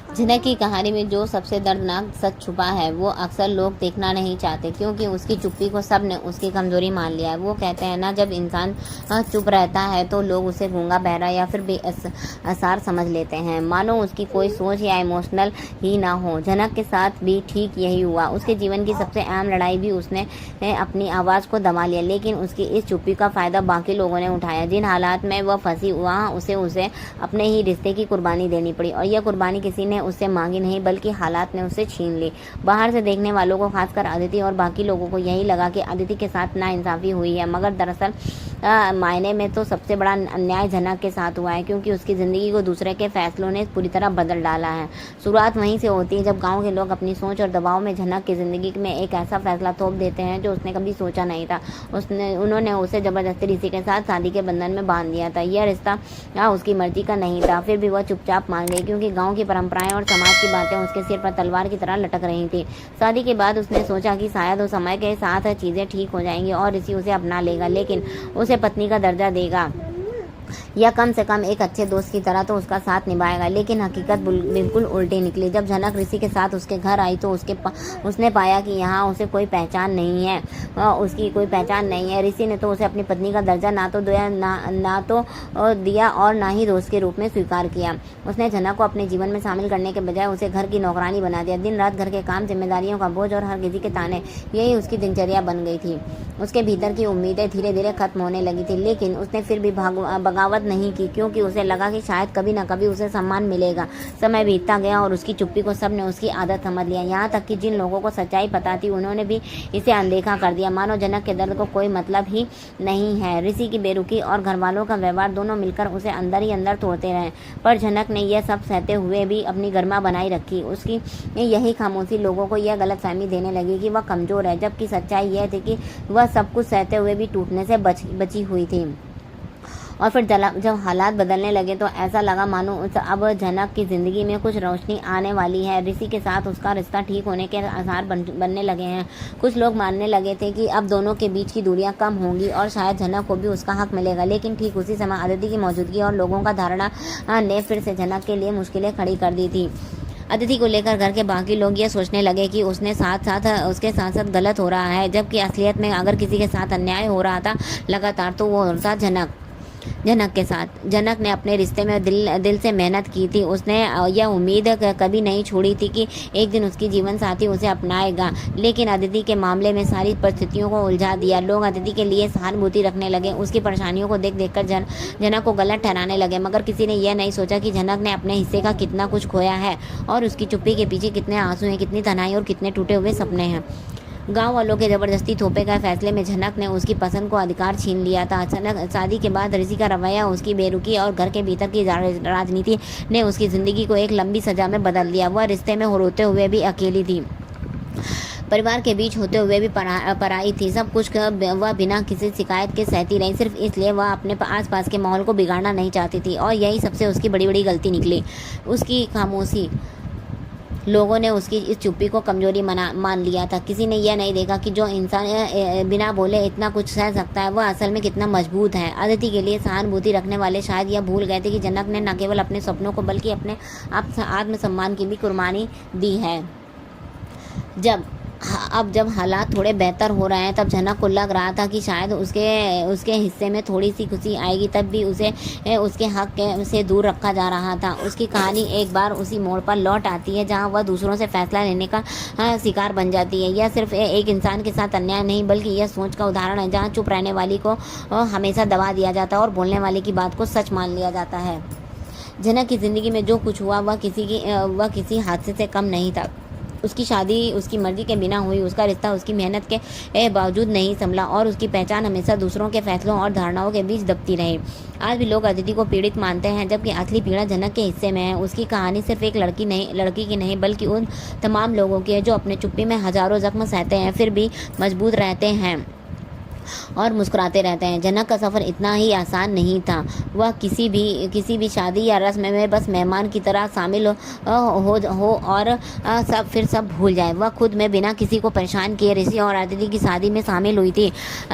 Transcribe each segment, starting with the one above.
जनक की कहानी में जो सबसे दर्दनाक सच छुपा है वो अक्सर लोग देखना नहीं चाहते, क्योंकि उसकी चुप्पी को सब ने उसकी कमजोरी मान लिया है। वो कहते हैं ना, जब इंसान चुप रहता है तो लोग उसे गूंगा बहरा या फिर बेअसार समझ लेते हैं, मानो उसकी कोई सोच या इमोशनल ही ना हो। जनक के साथ भी ठीक यही हुआ। उसके जीवन की सबसे अहम लड़ाई भी उसने अपनी आवाज़ को दबा लिया, लेकिन उसकी इस चुप्पी का फ़ायदा बाकी लोगों ने उठाया। जिन हालात में वह फंसी वहाँ उसे अपने ही रिश्ते की कुर्बानी देनी पड़ी, और यह कुर्बानी किसी ने उससे मांगी नहीं बल्कि हालात ने उससे छीन ली। बाहर से देखने वालों को, खासकर अदिति और बाकी लोगों को यही लगा कि अदिति के साथ नाइंसाफी हुई है, मगर दरअसल मायने में तो सबसे बड़ा अन्याय जनक के साथ हुआ है, क्योंकि उसकी ज़िंदगी को दूसरे के फैसलों ने पूरी तरह बदल डाला है। शुरुआत वहीं से होती है जब गांव के लोग अपनी सोच और दबाव में जनक की ज़िंदगी में एक ऐसा फैसला थोप देते हैं जो उसने कभी सोचा नहीं था। उन्होंने उसे ज़बरदस्ती ऋषि के साथ शादी के बंधन में बांध दिया था। यह रिश्ता उसकी मर्जी का नहीं था, फिर भी वह चुपचाप मान गई, क्योंकि गाँव की परंपराएं और समाज की बातें उसके सिर पर तलवार की तरह लटक रही थी। शादी के बाद उसने सोचा कि शायद उस समय के साथ चीज़ें ठीक हो जाएंगी और ऋषि उसे अपना लेगा, लेकिन उसे पत्नी का दर्जा देगा या कम से कम एक अच्छे दोस्त की तरह तो उसका साथ निभाएगा। लेकिन हकीकत बिल्कुल उल्टी निकली। जब जनक ऋषि के साथ उसके घर आई तो उसने पाया कि यहाँ उसे कोई पहचान नहीं है, उसकी कोई पहचान नहीं है। ऋषि ने तो उसे अपनी पत्नी का दर्जा ना तो दिया और ना ही दोस्त के रूप में स्वीकार किया। उसने जनक को अपने जीवन में शामिल करने के बजाय उसे घर की नौकरानी बना दिया। दिन रात घर के काम, जिम्मेदारियों का बोझ और हर किसी के ताने, यही उसकी दिनचर्या बन गई थी। उसके भीतर की उम्मीदें धीरे धीरे खत्म होने लगी थी, लेकिन उसने फिर भी बगावत नहीं की, क्योंकि उसे लगा कि शायद कभी ना कभी उसे सम्मान मिलेगा। समय बीतता गया और उसकी चुप्पी को सबने उसकी आदत समझ लिया। यहाँ तक कि जिन लोगों को सच्चाई पता थी उन्होंने भी इसे अनदेखा कर दिया, मानो जनक के दर्द को कोई मतलब ही नहीं है। ऋषि की बेरुखी और घरवालों का व्यवहार दोनों मिलकर उसे अंदर ही अंदर तोड़ते रहे, पर जनक ने यह सब सहते हुए भी अपनी गरिमा बनाई रखी। उसकी यही खामोशी लोगों को यह गलतफहमी देने लगी कि वह कमजोर है, जबकि सच्चाई यह थी कि वह सब कुछ सहते हुए भी टूटने से बची हुई थी। और फिर जब हालात बदलने लगे तो ऐसा लगा मानो अब जनक की ज़िंदगी में कुछ रोशनी आने वाली है। ऋषि के साथ उसका रिश्ता ठीक होने के आसार बनने लगे हैं। कुछ लोग मानने लगे थे कि अब दोनों के बीच की दूरियां कम होंगी और शायद जनक को भी उसका हक मिलेगा, लेकिन ठीक उसी समय अदिति की मौजूदगी और लोगों का धारणा ने फिर से जनक के लिए मुश्किलें खड़ी कर दी थी। अदिति को लेकर घर के बाकी लोग ये सोचने लगे कि उसके साथ साथ गलत हो रहा है, जबकि असलियत में अगर किसी के साथ अन्याय हो रहा था लगातार तो वो होता जनक के साथ। जनक ने अपने रिश्ते में दिल से मेहनत की थी। उसने यह उम्मीद कभी नहीं छोड़ी थी कि एक दिन उसकी जीवन साथी उसे अपनाएगा, लेकिन अदिति के मामले में सारी परिस्थितियों को उलझा दिया। लोग अदिति के लिए सहानुभूति रखने लगे, उसकी परेशानियों को देख कर जनक को गलत ठहराने लगे, मगर किसी ने यह नहीं सोचा कि जनक ने अपने हिस्से का कितना कुछ खोया है और उसकी चुप्पी के पीछे कितने आंसू हैं, कितनी तन्हाई और कितने टूटे हुए सपने हैं। गांव वालों के जबरदस्ती थोपे गए फैसले में जनक ने उसकी पसंद को अधिकार छीन लिया था। अचानक शादी के बाद ऋषि का रवैया, उसकी बेरुखी और घर के भीतर की राजनीति ने उसकी ज़िंदगी को एक लंबी सजा में बदल दिया। वह रिश्ते में रोते हुए भी अकेली थी, परिवार के बीच होते हुए भी पराई थी। सब कुछ वह बिना किसी शिकायत के सहती रही, सिर्फ इसलिए वह अपने आसपास के माहौल को बिगाड़ना नहीं चाहती थी, और यही सबसे उसकी बड़ी बड़ी गलती निकली। उसकी खामोशी, लोगों ने उसकी इस चुप्पी को कमजोरी मान लिया था। किसी ने यह नहीं देखा कि जो इंसान बिना बोले इतना कुछ सह सकता है वह असल में कितना मजबूत है। अदिति के लिए सहानुभूति रखने वाले शायद यह भूल गए थे कि जनक ने न केवल अपने सपनों को बल्कि अपने आत्मसम्मान की भी कुर्बानी दी है। अब जब हालात थोड़े बेहतर हो रहे हैं तब जनक को लग रहा था कि शायद उसके हिस्से में थोड़ी सी खुशी आएगी, तब भी उसे उसके हक से दूर रखा जा रहा था। उसकी कहानी एक बार उसी मोड़ पर लौट आती है जहां वह दूसरों से फैसला लेने का शिकार बन जाती है। यह सिर्फ एक इंसान के साथ अन्याय नहीं बल्कि यह सोच का उदाहरण है जहाँ चुप रहने वाली को हमेशा दबा दिया जाता है और बोलने वाले की बात को सच मान लिया जाता है। जनक की ज़िंदगी में जो कुछ हुआ वह किसी हादसे से कम नहीं था। उसकी शादी उसकी मर्जी के बिना हुई, उसका रिश्ता उसकी मेहनत के बावजूद नहीं संभला, और उसकी पहचान हमेशा दूसरों के फैसलों और धारणाओं के बीच दबती रही। आज भी लोग अदिति को पीड़ित मानते हैं, जबकि असली पीड़ा जनक के हिस्से में है। उसकी कहानी सिर्फ एक लड़की की नहीं बल्कि उन तमाम लोगों की है जो अपने चुप्पी में हजारों जख्म सहते हैं फिर भी मजबूत रहते हैं। और मुस्कुराते रहते हैं। जनक का सफ़र इतना ही आसान नहीं था। वह किसी भी शादी या रस्म में बस मेहमान की तरह शामिल हो और सब भूल जाए। वह खुद में बिना किसी को परेशान किए ऋषि और अदिति की शादी में शामिल हुई थी,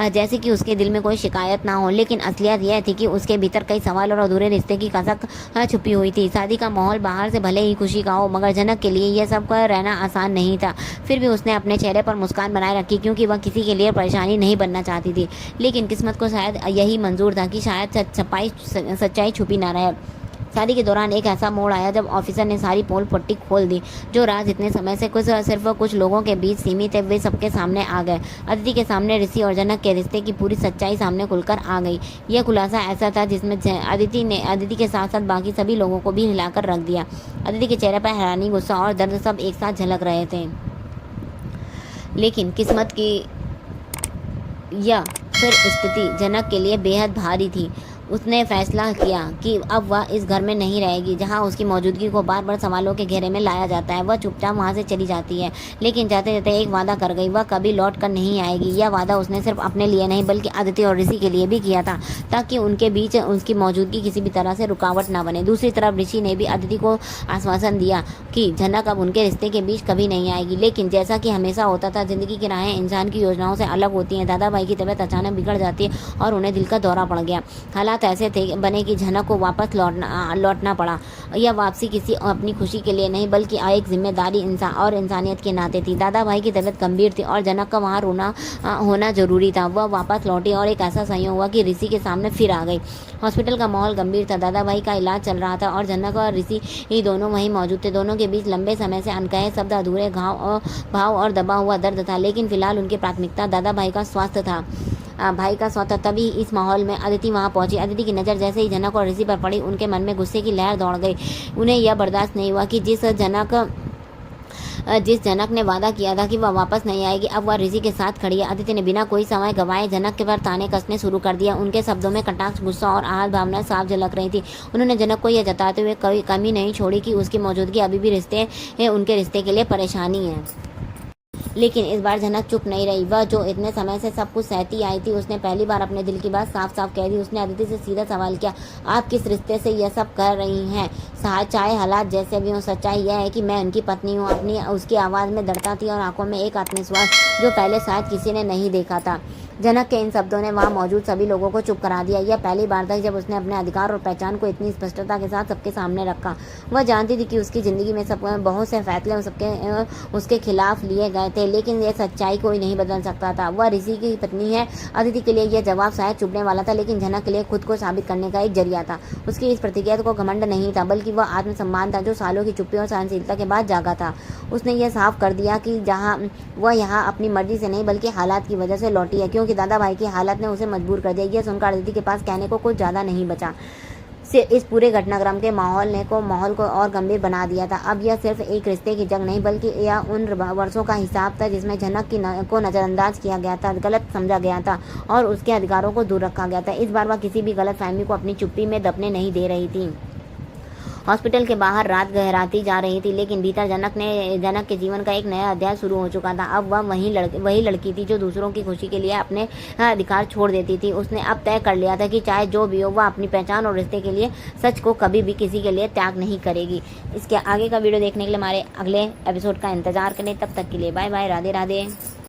जैसे कि उसके दिल में कोई शिकायत ना हो। लेकिन असलियत यह थी कि उसके भीतर कई सवाल और अधूरे रिश्ते की कसक छुपी हुई थी। शादी का माहौल बाहर से भले ही खुशी का हो, मगर जनक के लिए यह सब का रहना आसान नहीं था। फिर भी उसने अपने चेहरे पर मुस्कान बनाए रखी, क्योंकि वह किसी के लिए परेशानी नहीं बनना चाहती थी। लेकिन किस्मत को शायद यही मंजूर था कि शायद सच्चाई छुपी ना रहे। शादी के दौरान एक ऐसा मोड़ आया जब ऑफिसर ने सारी पोल पट्टी खोल दी। जो राज इतने समय से सिर्फ कुछ लोगों के बीच सीमित थे, वे सबके सामने आ गए। अदिति के सामने ऋषि और जनक के रिश्ते की पूरी सच्चाई सामने खुलकर आ गई। यह खुलासा ऐसा था जिसमें अदिति के साथ साथ बाकी सभी लोगों को भी हिलाकर रख दिया। अदिति के चेहरे पर हैरानी, गुस्सा और दर्द सब एक साथ झलक रहे थे। लेकिन किस्मत की यह फिर स्थिति जनक के लिए बेहद भारी थी। उसने फैसला किया कि अब वह इस घर में नहीं रहेगी जहां उसकी मौजूदगी को बार बार सवालों के घेरे में लाया जाता है। वह चुपचाप वहां से चली जाती है, लेकिन जाते जाते एक वादा कर गई, वह कभी लौट कर नहीं आएगी। यह वादा उसने सिर्फ अपने लिए नहीं बल्कि अदिति और ऋषि के लिए भी किया था, ताकि उनके बीच उसकी मौजूदगी किसी भी तरह से रुकावट ना बने। दूसरी तरफ ऋषि ने भी अदिति को आश्वासन दिया कि जनक अब उनके रिश्ते के बीच कभी नहीं आएगी। लेकिन जैसा कि हमेशा होता था, जिंदगी की राहें इंसान की योजनाओं से अलग होती हैं। दादा भाई की तबीयत अचानक बिगड़ जाती है और उन्हें दिल का दौरा पड़ गया। हालात ऐसे थे बने कि जनक को वापस लौटना पड़ा। यह वापसी किसी अपनी खुशी के लिए नहीं बल्कि एक जिम्मेदारी इंसानियत के नाते थी। दादा भाई की तबीयत गंभीर थी और जनक का वहाँ होना जरूरी था। वह वापस लौटी और एक ऐसा संयोग हुआ कि ऋषि के सामने फिर आ गई। हॉस्पिटल का माहौल गंभीर था। दादा भाई का इलाज चल रहा था और जनक और ऋषि ही दोनों वहीं मौजूद थे। दोनों के बीच लंबे समय से अनकहे शब्द, अधूरे भाव और दबा हुआ दर्द था। लेकिन फिलहाल उनकी प्राथमिकता दादा भाई का स्वास्थ्य था। तभी इस माहौल में अदिति वहां पहुंची। अदिति की नज़र जैसे ही जनक और ऋषि पर पड़ी, उनके मन में गुस्से की लहर दौड़ गई। उन्हें यह बर्दाश्त नहीं हुआ कि जिस जनक ने वादा किया था कि वह वापस नहीं आएगी, अब वह ऋषि के साथ खड़ी है। अदिति ने बिना कोई समय गंवाए जनक के पर ताने कसने शुरू कर दिया। उनके शब्दों में कटाक्ष, गुस्सा और आहत भावनाएं साफ झलक रही थी। उन्होंने जनक को यह जताते हुए कोई कमी नहीं छोड़ी कि उसकी मौजूदगी अभी भी उनके रिश्ते के लिए परेशानी है। लेकिन इस बार जनक चुप नहीं रही। वह जो इतने समय से सब कुछ सहती आई थी, उसने पहली बार अपने दिल की बात साफ साफ कह दी। उसने अदिति से सीधा सवाल किया, आप किस रिश्ते से यह सब कर रही हैं? चाहे हालात जैसे भी हों, सच्चाई यह है कि मैं उनकी पत्नी हूँ। उसकी आवाज़ में दृढ़ता थी और आंखों में एक आत्मविश्वास जो पहले शायद किसी ने नहीं देखा था। जनक के इन शब्दों ने वहाँ मौजूद सभी लोगों को चुप करा दिया। यह पहली बार था जब उसने अपने अधिकार और पहचान को इतनी स्पष्टता के साथ सबके सामने रखा। वह जानती थी कि उसकी ज़िंदगी में बहुत से फैसले उसके खिलाफ लिए गए थे, लेकिन यह सच्चाई कोई नहीं बदल सकता था। वह ऋषि की पत्नी है। अदिति के लिए यह जवाब शायद चुभने वाला था, लेकिन जनक के लिए खुद को साबित करने का एक जरिया था। उसकी इस प्रतिक्रिया को घमंड नहीं था, बल्कि वह आत्मसम्मान था जो सालों की चुप्पी और सहनशीलता के बाद जागा था। उसने यह साफ कर दिया कि वह यहाँ अपनी मर्जी से नहीं बल्कि हालात की वजह से लौटी है, क्योंकि दादा भाई की हालत ने उसे मजबूर कर दिया। यह सुनकर अदिति के पास कहने को कुछ ज़्यादा नहीं बचा। इस पूरे घटनाक्रम के माहौल को और गंभीर बना दिया था। अब यह सिर्फ एक रिश्ते की जंग नहीं बल्कि यह उन वर्षों का हिसाब था जिसमें जनक को नज़रअंदाज किया गया था, गलत समझा गया था और उसके अधिकारों को दूर रखा गया था। इस बार वह किसी भी गलत फहमी को अपनी चुप्पी में दबने नहीं दे रही थी। हॉस्पिटल के बाहर रात गहराती जा रही थी, लेकिन भीतर जनक के जीवन का एक नया अध्याय शुरू हो चुका था। अब वह वही लड़की थी जो दूसरों की खुशी के लिए अपने अधिकार छोड़ देती थी। उसने अब तय कर लिया था कि चाहे जो भी हो, वह अपनी पहचान और रिश्ते के लिए सच को कभी भी किसी के लिए त्याग नहीं करेगी। इसके आगे का वीडियो देखने के लिए हमारे अगले एपिसोड का इंतजार करें। तब तक के लिए बाय बाय, राधे राधे।